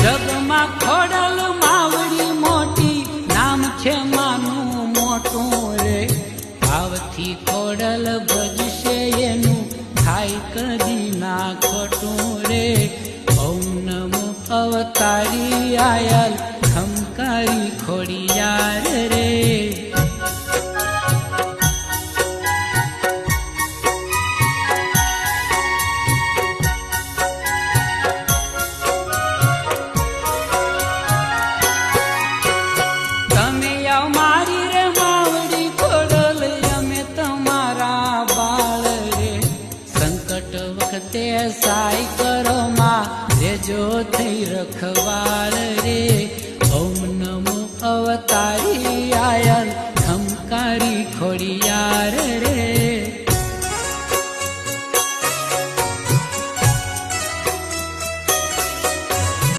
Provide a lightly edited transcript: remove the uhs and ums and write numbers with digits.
જગમાં ખોડલ માવડી મોટી નામ છે માનું મોટું રે ભાવથી ખોડલ ભજશે એનું થાય કદી ના ખોટું રે ઓમ નમો અવતારી આયલ ખમકારી ખોડિયાર રે સાઈ કરો માં રેજો થઈ રખવાળ રે ઓમ નમો અવતારી આયલ ખમકારી ખોડિયાર રે